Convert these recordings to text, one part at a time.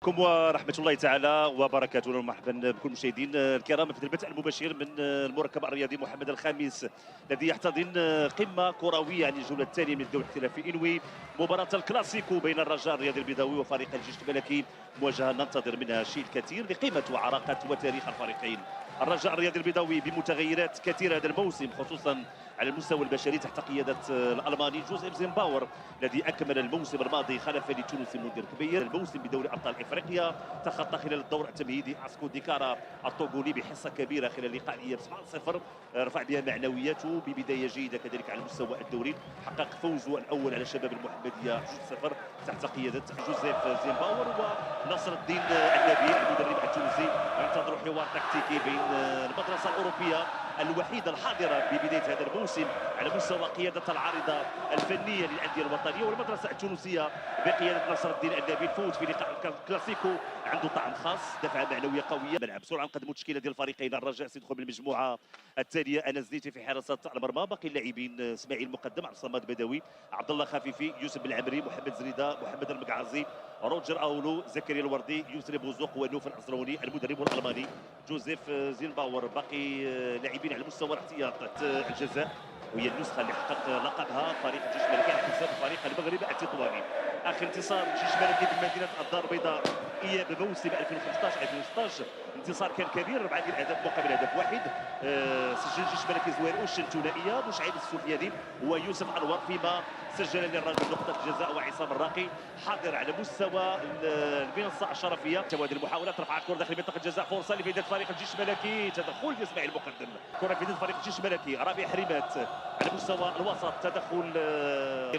عليكم ورحمة الله تعالى وبركاته. مرحبا بكل المشاهدين الكرام في البث المباشر من المركب الرياضي محمد الخامس الذي يحتضن قمة كروية عن الجولة الثانية من الدوري الاحترافي إنوي. مباراة الكلاسيكو بين الرجاء الرياضي البيضاوي وفريق الجيش الملكي، مواجهة ننتظر منها شيء الكثير لقيمة وعراقة وتاريخ الفريقين. الرجاء الرياضي البيضاوي بمتغيرات كثيرة هذا الموسم، خصوصا على المستوى البشري تحت قيادة الألماني جوزيف زينباور الذي أكمل الموسم الماضي خلف لتونسي منذر كبير. الموسم بدوري أبطال إفريقيا تخطى خلال الدور التمهيدي اسكو ديكارا الطوغولي بحصة كبيرة خلال لقاء الإياب 7-0 رفع بها معنوياته ببداية جيدة كذلك على المستوى الدوري. حقق فوزه الأول على شباب المحمدية 2-0 تحت قيادة جوزيف زينباور ونصر الدين النبي المدرب التونسي. ينتظر حوار تكتيكي بين المدرسة الأوروبية الوحيدة الحاضرة ببداية هذا الموسم على مستوى قيادة العارضة الفنية للأندية الوطنية والمدرسة التونسية بقيادة نصر الدين النبي. الفوز في لقاء الكلاسيكو عنده طعم خاص، دفعة معنوية قوية. ملعب بسرعة نقدموا التشكيلة ديال الفريقين. الرجاء سيدخل بالمجموعة التالية: أنس زنيتي في حراسة المرمى، باقي اللاعبين اسماعيل مقدم، عبد الصمد بدوي، عبد الله خفيفي، يوسف بالعمري، محمد زريده، محمد المقعزي، روجر اولو، زكريا الوردي، يسري بوزوق ونوف الازروني. المدرب الالماني جوزيف زينباور. باقي لاعبين على مستوى الاحتياط الجزاء، وهي النسخه اللي حقق لقبها فريق الجيش الملكي على حساب الفريق المغربي التطواني. اخر انتصار الجيش الملكي بمدينه الدار البيضاء اياب موسم 2015-2016، انتصار كان كبير، 4 اهداف مقابل هدف واحد. سجل الجيش الملكي زوير اوش الثنائيه، بوشعيب السفياني ويوسف انور، فيما سجل للراجل نقطه جزاء وعصام الراقي حاضر على مستوى المنصه الشرفيه. هذه المحاوله ترفع الكره داخل منطقه الجزاء، فرصه لفائده فريق الجيش الملكي، تدخل اسماعيل مقدم، كره في يد فريق الجيش الملكي. رابع حريمات على مستوى الوسط، تدخل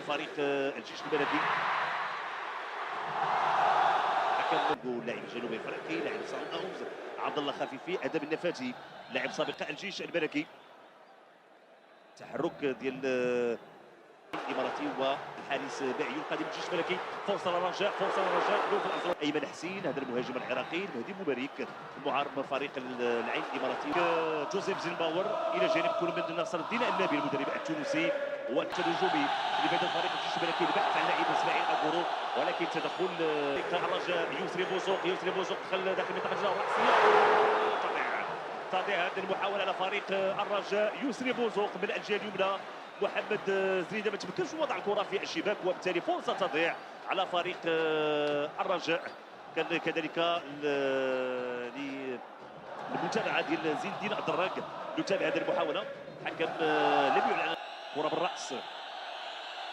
فريق الجيش الملكي. حكم لاعب الجنوب الافريقي لاعب سان داونز عبد الله خفيفي، ادم النفاتي لاعب سابق الجيش الملكي. تحرك ديال الاماراتي والحارس باعي قادم الجيش الملكي. فرصه للرجاء، فرصه للرجاء، لوف الازرق، ايمن حسين هذا المهاجم العراقي المهدي مبارك المعار من فريق العين الاماراتي. جوزيف زينباور الى جانب كل من ناصر الدين النبي المدرب التونسي والتنجمي لبدء فريق الجيش الملكي البحث عن لاعب اسماعيل اغورو، ولكن تدخل الرجاء. يسري بوزوق دخل داخل منطقه الجزاء الراسيه، تضيع هذه المحاوله على فريق الرجاء. يسري بوزوق من الجهه اليمنى، محمد زريده ما تمكنش وضع الكره في الشباك، وبالتالي فرصه تضيع على فريق الرجاء. كان كذلك المتابعه ديال زين الدين الدراك نتابع هذه المحاوله. حكم لم يعلن كره بالراس.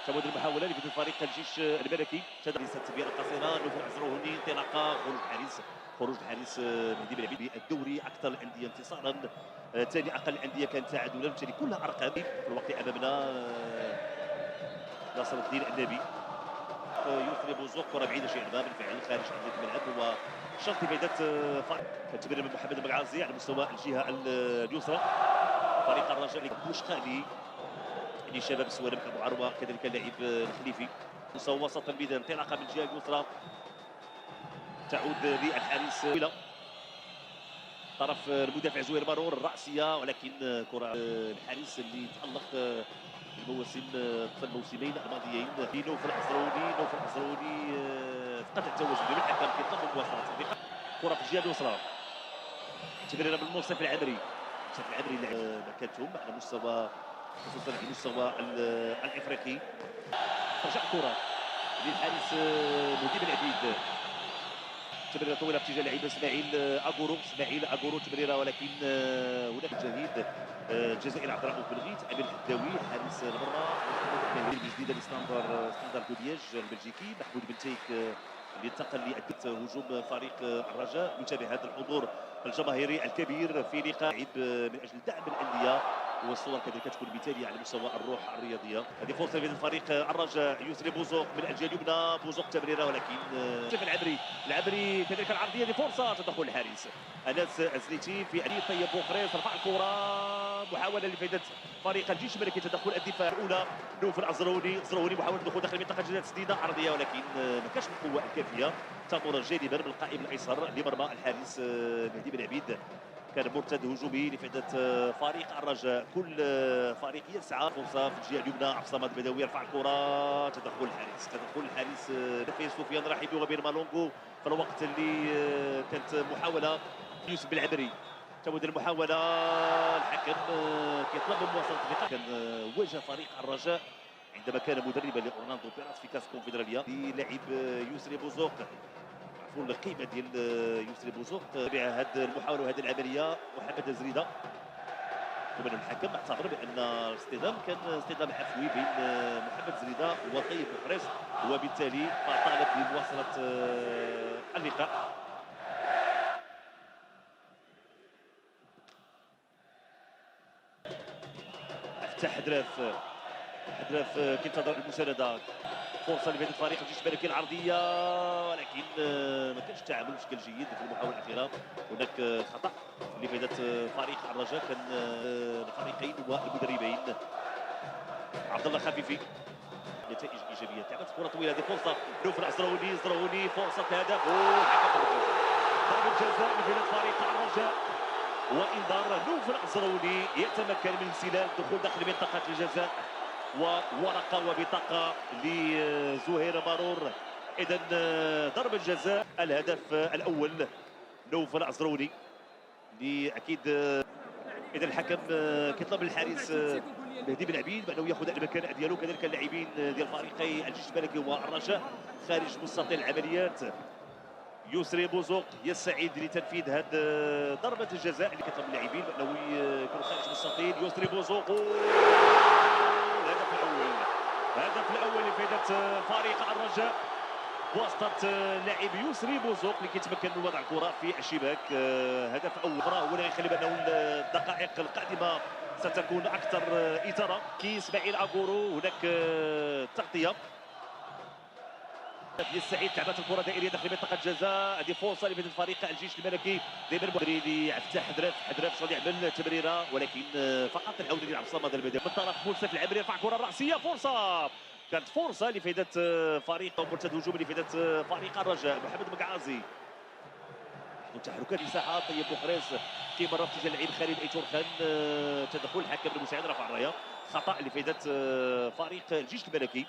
تمت المحاوله لفائده فريق الجيش الملكي. ليست تبيان قصيره، نوف العزروهني، انطلاقه، خروج الحارس مهدي بلعبي. الدوري اكثر الانديه انتصارا، ثاني اقل الانديه كانت تعادلا، بالتالي كلها ارقام. في الوقت امامنا ناصر الدين النبي، يسري بوزوق، كره بعيده شيئا ما بالفعل خارج ارضيه الملعب، هو شرط فائده فريق. كتبين من محمد المقعزي على مستوى الجهه اليسرى. فريق الرجاء بوشقالي لشباب السوالم ابو عروه، كذلك اللاعب الخليفي. مستوى وسط الميدان، انطلاقه من الجهه اليسرى تعود للحارس الى طرف المدافع زوير مرور، الراسيه، ولكن كره الحارس اللي تالق المواسم في الموسمين الماضيين. نوف الازروني فقد التوازن من الحكم كيطلب مواصله كره في الجهه اليسرى. تمريره من منصف العمري، مكانتهم على مستوى خصوصا على المستوى الافريقي. ترجع الكره للحارس مهدي بن عبيد، تمريره طويله باتجاه لاعب اسماعيل اغورو، تمريره ولكن هناك جديد الجزائر عبد الرؤوف بلغيت، امين الحداوي حارس المرمى الجديده لستاندر دولياج البلجيكي، محمود بن تيك اللي انتقل لأداء هجوم فريق الرجاء. نتابع هذا الحضور الجماهيري الكبير في لقاء من اجل دعم الانديه، والصور كذلك تكون مثاليه على مستوى الروح الرياضيه. هذه فرصه لفائده فريق الرجاء. يسري بوزوق من الجهه اليمنى، بوزوق تمريره ولكن العمري كذلك العرضيه، هذه فرصه تدخل الحارس انس زنيتي في علي طيب بوخريس، رفع الكره، محاوله لفائده فريق الجيش الملكي، تدخل الدفاع الاولى. نوف الازروني محاوله الدخول داخل منطقه الجزاء، تسديده عرضيه ولكن ما كانش بالقوه الكافيه، تمر جانبا بالقائم الايسر لمرمى الحارس مهدي بن عبيد. كان مرتد هجومي لفائده فريق الرجاء. كل فريق يسعى فرصه في الجهه اليمنى. عبد الصمد البدوي يرفع الكره، تدخل الحارس في سفيان رحيمي وبين مالونغو في الوقت اللي كانت محاوله يوسف بالعبري. تمد المحاوله، الحكم كيطلب مواصله اللقاء. كان واجه فريق الرجاء عندما كان مدربا لاورلاندو بيراتس في كاس الكونفدراليه للاعب يسري بوزوق. عرفوا القيمه ديال يسري بوزوق. تابع هذه المحاوله وهذه العمليه محمد زريده. ثم الحكم اعتبر بان الاصطدام كان اصطدام عفوي بين محمد زريده وطيب بوخريس، وبالتالي طالب بمواصله اللقاء. افتح حدراف كينتظر المسانده. فرصه لفريق الفريق الجيش الملكي العرضيه، ولكن ما كانش التعامل بشكل جيد في المحاوله الاخيره. هناك خطا لفائده فريق الرجاء. كان الفريقين والمدربين. عبد الله خفيفي نتائج ايجابيه. تعبت كره طويله، هذه فرصه نوف العزراوني فرصه الهدف. ضربه جزاء لفائده فريق الرجاء، وانذار نوف العزراوني يتمكن من انسلال الدخول داخل منطقه الجزاء، وورقه وبطاقه لزهير مارور. اذا ضربه جزاء. الهدف الاول نوف العزراوني اللي اكيد. اذا الحكم كيطلب الحارس مهدي بن عبيد بانه ياخذ المكان ديالو. كذلك اللاعبين ديال فريقي الجيش الملكي والرجاء خارج مستطيل العمليات. يسري بوزوق يستعد لتنفيذ هذه ضربه الجزاء اللي كيطلب اللاعبين بانه يكونوا خارج مستطيل. يسري بوزوق، الهدف الاول لفائده فريق الرجاء بواسطه لاعب يسري بوزوق اللي كيتمكن من وضع الكره في الشباك. هدف اول. هو اللي يخلي بانه الدقائق القادمه ستكون اكثر اثاره. كي اسماعيل اغورو هناك تغطيه. يستعيد لعبات الكره دائريه داخل منطقه الجزاء. هذه فرصه لفائده الفريق الجيش الملكي. دائما مدري لعفتح حدراف شغل يعمل تمريره، ولكن فقط العوده ديال عبد الصمد البدوي من طرف منصف العبري. يرفع كره راسيه، فرصه كانت فرصه لفائده فريق مرتد هجومي لفائده فريق الرجاء. محمد مقعازي وتحركات مساحه. طيب بوخريس في مره تجاه اللعيب خالد ايتور خان. تدخل الحكم المساعد رفع الرايه. خطا لفائده فريق الجيش الملكي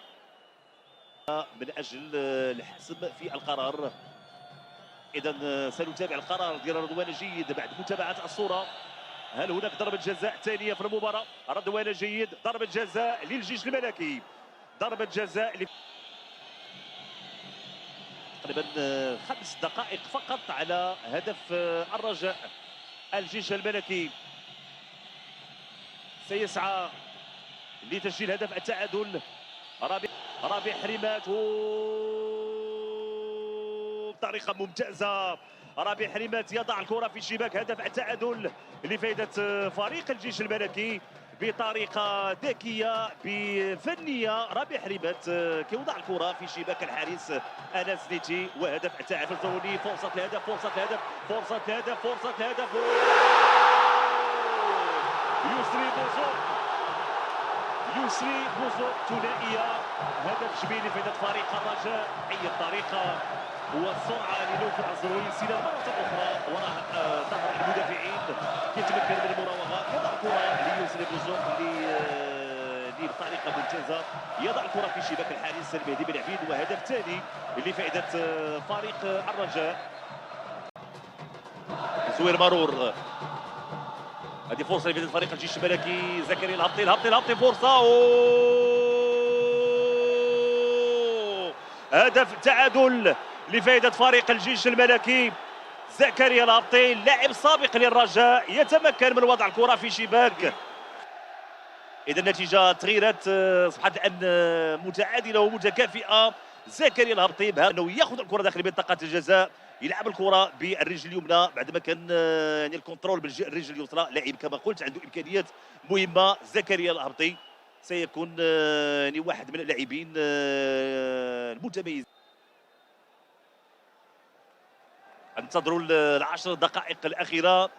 من اجل الحسم في القرار. اذا سنتابع القرار ديال رضوان جيد بعد متابعه الصوره. هل هناك ضربه جزاء ثانيه في المباراه؟ رضوان جيد، ضربه جزاء للجيش الملكي. ضربه جزاء تقريبا 5 دقائق فقط على هدف الرجاء. الجيش الملكي سيسعى لتسجيل هدف التعادل. رابح حريمات بطريقه ممتازه. رابح حريمات يضع الكره في شباك هدف التعادل لفائده فريق الجيش الملكي بطريقه ذكيه بفنيه. رابح حريمات كيوضع الكره في شباك الحارس انس نيتي، وهدف التعادل. فرصه الهدف يسري بوزوق ثنائيه. هدف جميل لفائده فريق الرجاء. اي الطريقه والسرعه لنوف العزراوي. انسلال مره اخرى وراء ظهر المدافعين يتمكن من المراوغه. يضع الكره ليسري بوزوق اللي بطريقه ممتازه يضع الكره في شباك الحارس المهدي بن عبيد. وهدف ثاني لفائده فريق الرجاء. زوير مارور. هذه فرصه لفائده فريق الجيش الملكي. زكريا الهبطي فرصه. هدف تعادل لفائده فريق الجيش الملكي. زكريا الهبطي لاعب سابق للرجاء يتمكن من وضع الكره في شباك. اذا النتيجه تغيرت، اصبحت الان متعادله ومتكافئه. زكريا الهبطي انه ياخذ الكره داخل منطقه الجزاء، يلعب الكره بالرجل اليمنى بعدما كان يعني الكنترول بالرجل اليسرى. لاعب كما قلت عنده امكانيات مهمه. زكريا الهبطي سيكون يعني واحد من اللاعبين المتميزين. انتظروا العشر دقائق الاخيره.